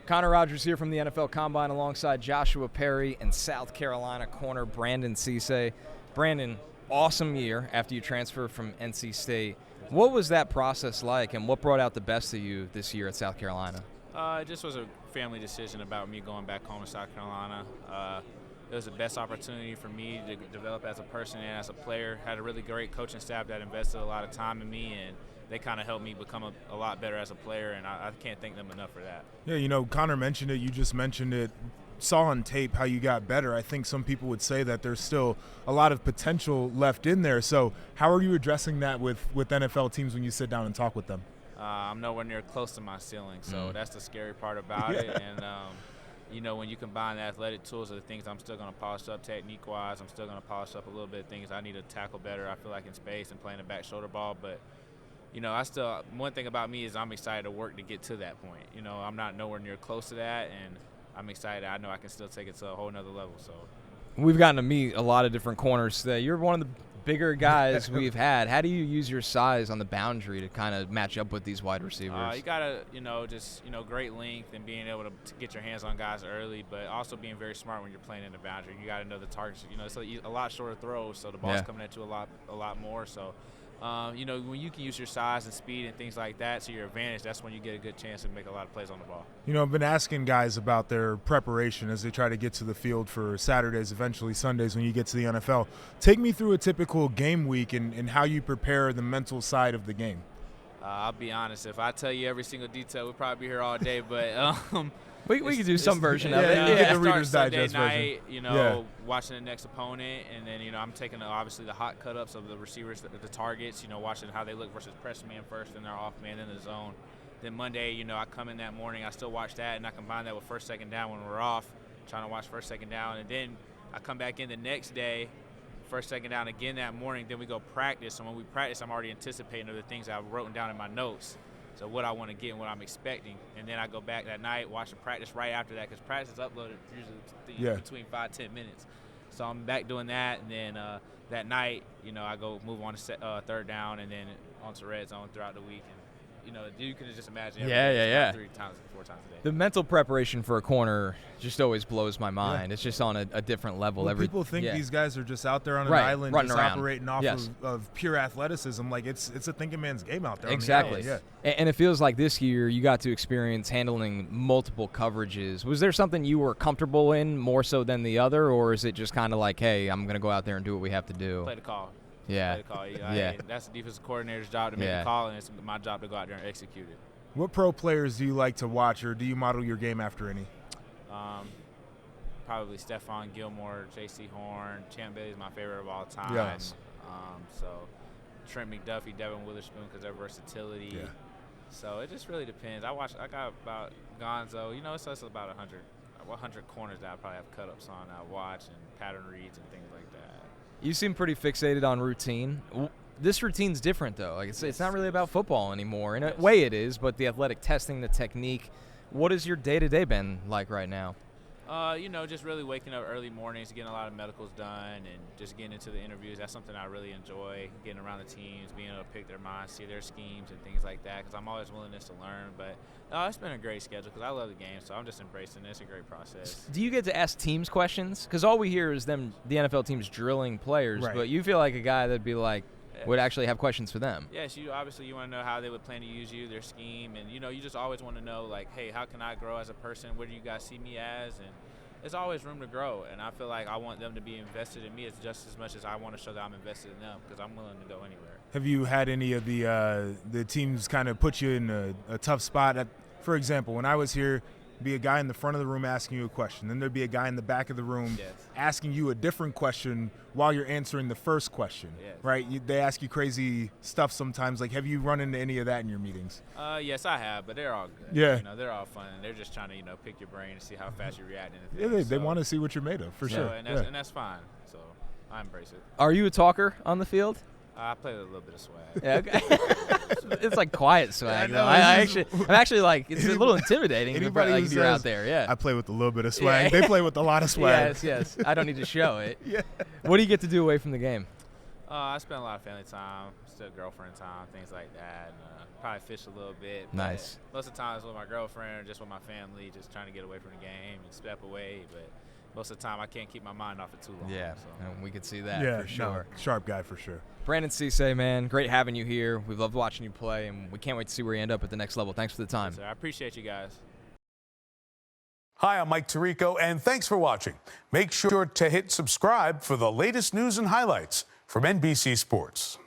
Connor Rogers here from the NFL Combine alongside Joshua Perry and South Carolina corner Brandon Cisse. Brandon, awesome year after you transferred from NC State. What was that process like, and what brought out the best of you this year at South Carolina? It just was a family decision about me going back home to South Carolina. It was the best opportunity for me to develop as a person and as a player. Had a really great coaching staff that invested a lot of time in me, and they kind of helped me become a lot better as a player, and I can't thank them enough for that. Yeah, you know, Connor mentioned it. You just mentioned it. Saw on tape how you got better. I think some people would say that there's still a lot of potential left in there. So how are you addressing that with NFL teams when you sit down and talk with them? I'm nowhere near close to my ceiling, so that's the scary part about it. And, you know, when you combine the athletic tools of the things I'm still going to polish up technique-wise, I'm still going to polish up a little bit of things I need to tackle better, I feel like, in space and playing the back shoulder ball. But, you know, one thing about me is I'm excited to work to get to that point. You know, I'm not nowhere near close to that, and I'm excited. I know I can still take it to a whole nother level. So we've gotten to meet a lot of different corners today. You're one of the bigger guys we've had. How do you use your size on the boundary to kind of match up with these wide receivers? You gotta, great length and being able to get your hands on guys early, but also being very smart when you're playing in the boundary. You got to know the targets. You know, it's a lot shorter throws, so the ball's coming at you a lot more. So, when you can use your size and speed and things like that to your advantage, that's when you get a good chance to make a lot of plays on the ball. You know, I've been asking guys about their preparation as they try to get to the field for Saturdays, eventually Sundays when you get to the NFL. Take me through a typical game week and how you prepare the mental side of the game. I'll be honest. If I tell you every single detail, we'll probably be here all day. But we could do some version of it. Yeah, the Reader's Digest night, version. Watching the next opponent, and then I'm taking obviously the hot cut-ups of the receivers, the targets. Watching how they look versus press man first, and they're off man in the zone. Then Monday, I come in that morning, I still watch that, and I combine that with first, second down when we're off, trying to watch first, second down, and then I come back in the next day. First, second down again that morning, then we go practice. And when we practice, I'm already anticipating the things I've written down in my notes. So what I want to get and what I'm expecting. And then I go back that night, watch the practice right after that, because practice is uploaded usually between 5-10 minutes. So I'm back doing that, and then that night, I go move on to third down and then onto red zone throughout the week. And, you can just imagine 3 times, 4 times a day. The mental preparation for a corner just always blows my mind. It's just on a different level. Well, people think these guys are just out there on an island running just around. Operating off of pure athleticism. Like, it's a thinking man's game out there. Exactly. On the island. And it feels like this year you got to experience handling multiple coverages. Was there something you were comfortable in more so than the other, or is it just kind of like, hey, I'm going to go out there and do what we have to do? Play the call. Yeah. That's the defensive coordinator's job to make the call, and it's my job to go out there and execute it. What pro players do you like to watch, or do you model your game after any? Probably Stephon Gilmore, J.C. Horn, Champ Bailey is my favorite of all time. Yes. So Trent McDuffie, Devin Witherspoon, because their versatility. Yeah. So it just really depends. I got about Gonzo. It's about 100 corners that I probably have cut-ups on. I watch and pattern reads and things like that. You seem pretty fixated on routine. This routine's different, though. Like it's not really about football anymore. In a way it is, but the athletic testing, the technique. What has your day-to-day been like right now? Just really waking up early mornings, getting a lot of medicals done, and just getting into the interviews. That's something I really enjoy, getting around the teams, being able to pick their minds, see their schemes and things like that, because I'm always willingness to learn. But it's been a great schedule because I love the game, so I'm just embracing it. It's a great process. Do you get to ask teams questions? Because all we hear is the NFL teams drilling players, but you feel like a guy that'd be like, would actually have questions for them. Yes, you want to know how they would plan to use you, their scheme, and you just always want to know, like, hey, how can I grow as a person? Where do you guys see me as? And there's always room to grow, and I feel like I want them to be invested in me just as much as I want to show that I'm invested in them, because I'm willing to go anywhere. Have you had any of the teams kind of put you in a tough spot? For example, when I was here, be a guy in the front of the room asking you a question. Then there'd be a guy in the back of the room asking you a different question while you're answering the first question, right? They ask you crazy stuff sometimes. Like, have you run into any of that in your meetings? Yes, I have, but they're all good. Yeah. They're all fun. They're just trying to, pick your brain and see how fast you react to things. things. They want to see what you're made of, for sure. And that's fine. So I embrace it. Are you a talker on the field? I play with a little bit of swag. Yeah, okay. It's like quiet swag. I'm actually like, it's a little intimidating. Anybody like, who you're says, out there, yeah. I play with a little bit of swag. They play with a lot of swag. Yes. I don't need to show it. What do you get to do away from the game? I spend a lot of family time, still girlfriend time, things like that. And, probably fish a little bit. Nice. Most of the time it's with my girlfriend or just with my family, just trying to get away from the game and step away. But most of the time I can't keep my mind off it too long. Yeah, so. and we could see that Yeah, for sure. No, sharp guy for sure. Brandon Cisse, man, great having you here. We've loved watching you play, and we can't wait to see where you end up at the next level. Thanks for the time. Yes, sir. I appreciate you guys. Hi, I'm Mike Tirico, and thanks for watching. Make sure to hit subscribe for the latest news and highlights from NBC Sports.